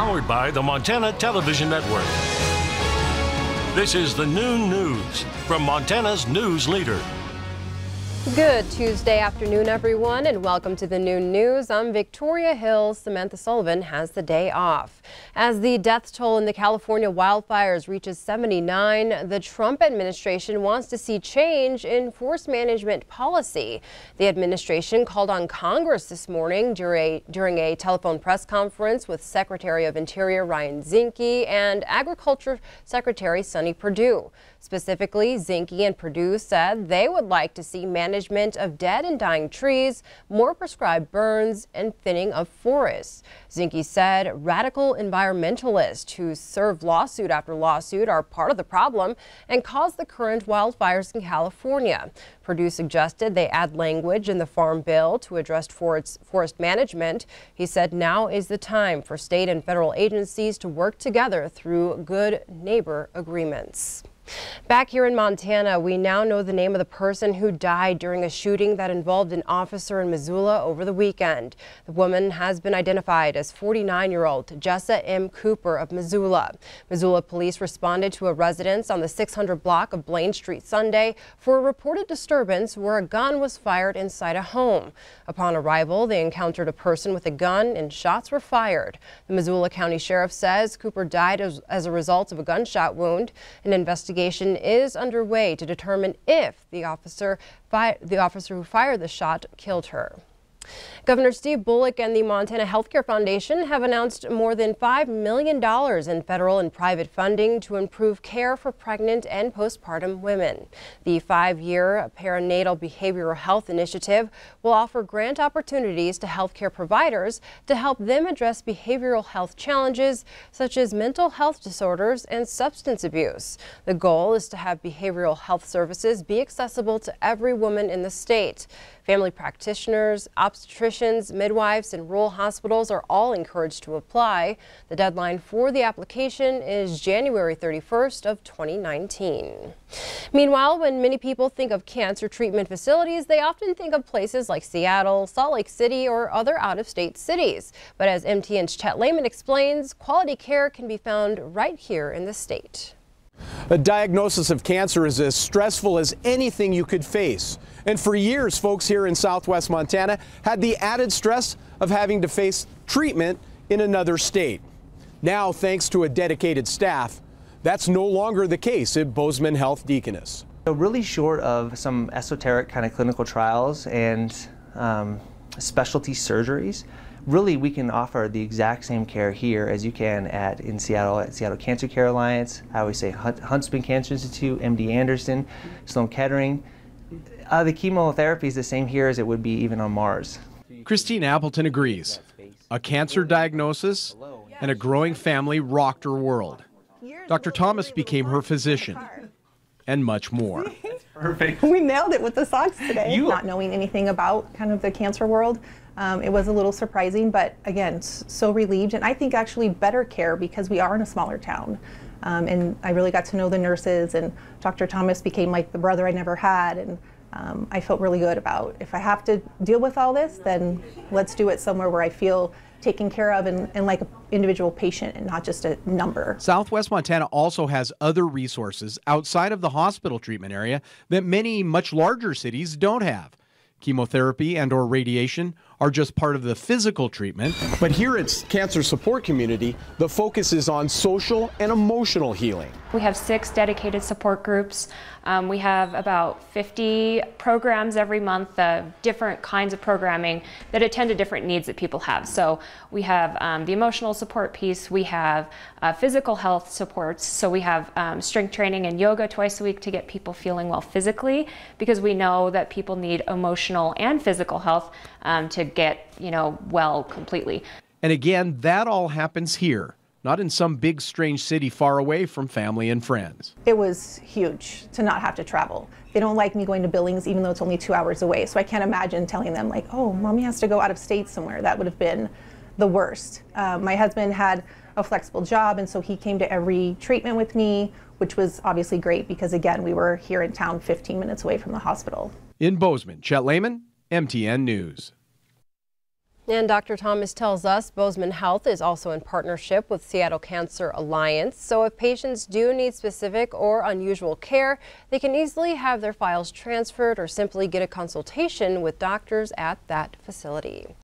powered by the Montana Television Network. This is the Noon News from Montana's news leader. Good Tuesday afternoon, everyone, and welcome to the Noon News. I'm Victoria Hills. Samantha Sullivan has the day off. As the death toll in the California wildfires reaches 79, the Trump administration wants to see change in forest management policy. The administration called on Congress this morning during a telephone press conference with Secretary of Interior Ryan Zinke and Agriculture Secretary Sonny Perdue. Specifically, Zinke and Perdue said they would like to see management of dead and dying trees, more prescribed burns, and thinning of forests. Zinke said radical environmentalists who serve lawsuit after lawsuit are part of the problem and cause the current wildfires in California. Perdue suggested they add language in the Farm Bill to address forest management. He said now is the time for state and federal agencies to work together through good neighbor agreements. Back here in Montana, we now know the name of the person who died during a shooting that involved an officer in Missoula over the weekend. The woman has been identified as 49-year-old Jessa M. Cooper of Missoula. Missoula police responded to a residence on the 600 block of Blaine Street Sunday for a reported disturbance where a gun was fired inside a home. Upon arrival, they encountered a person with a gun and shots were fired. The Missoula County Sheriff says Cooper died as a result of a gunshot wound. An investigation is underway to determine if the officer who fired the shot killed her. Governor Steve Bullock and the Montana Healthcare Foundation have announced more than $5 million in federal and private funding to improve care for pregnant and postpartum women. The 5-year perinatal behavioral health initiative will offer grant opportunities to healthcare providers to help them address behavioral health challenges such as mental health disorders and substance abuse. The goal is to have behavioral health services be accessible to every woman in the state. Family practitioners, obstetricians, midwives, and rural hospitals are all encouraged to apply. The deadline for the application is January 31st of 2019. Meanwhile, when many people think of cancer treatment facilities, they often think of places like Seattle, Salt Lake City, or other out-of-state cities. But as MTN's Chet Lehman explains, quality care can be found right here in the state. A diagnosis of cancer is as stressful as anything you could face. And for years, folks here in Southwest Montana had the added stress of having to face treatment in another state. Now, thanks to a dedicated staff, that's no longer the case at Bozeman Health Deaconess. So really short of some esoteric kind of clinical trials and specialty surgeries, really we can offer the exact same care here as you can in Seattle, at Seattle Cancer Care Alliance, I always say Huntsman Cancer Institute, MD Anderson, Sloan Kettering. The chemotherapy is the same here as it would be even on Mars. Christine Appleton agrees. A cancer diagnosis and a growing family rocked her world. Dr. Thomas became her physician, and much more. Perfect. We nailed it with the socks today. Not knowing anything about kind of the cancer world, it was a little surprising, but again, so relieved, and I think actually better care because we are in a smaller town. And I really got to know the nurses, and Dr. Thomas became like the brother I never had, and I felt really good about if I have to deal with all this, then let's do it somewhere where I feel taken care of and like an individual patient and not just a number. Southwest Montana also has other resources outside of the hospital treatment area that many much larger cities don't have. Chemotherapy and/or radiation are just part of the physical treatment. But here at Cancer Support Community, the focus is on social and emotional healing. We have 6 dedicated support groups. We have about 50 programs every month, different kinds of programming that attend to different needs that people have. So we have the emotional support piece, we have physical health supports, so we have strength training and yoga twice a week to get people feeling well physically, because we know that people need emotional and physical health to get, well completely. And again, that all happens here, not in some big strange city far away from family and friends. It was huge to not have to travel. They don't like me going to Billings even though it's only 2 hours away, so I can't imagine telling them like, oh, mommy has to go out of state somewhere. That would have been the worst. My husband had a flexible job, and so he came to every treatment with me, which was obviously great because again, we were here in town 15 minutes away from the hospital. In Bozeman, Chet Lehman, MTN News. And Dr. Thomas tells us Bozeman Health is also in partnership with Seattle Cancer Alliance. So if patients do need specific or unusual care, they can easily have their files transferred or simply get a consultation with doctors at that facility.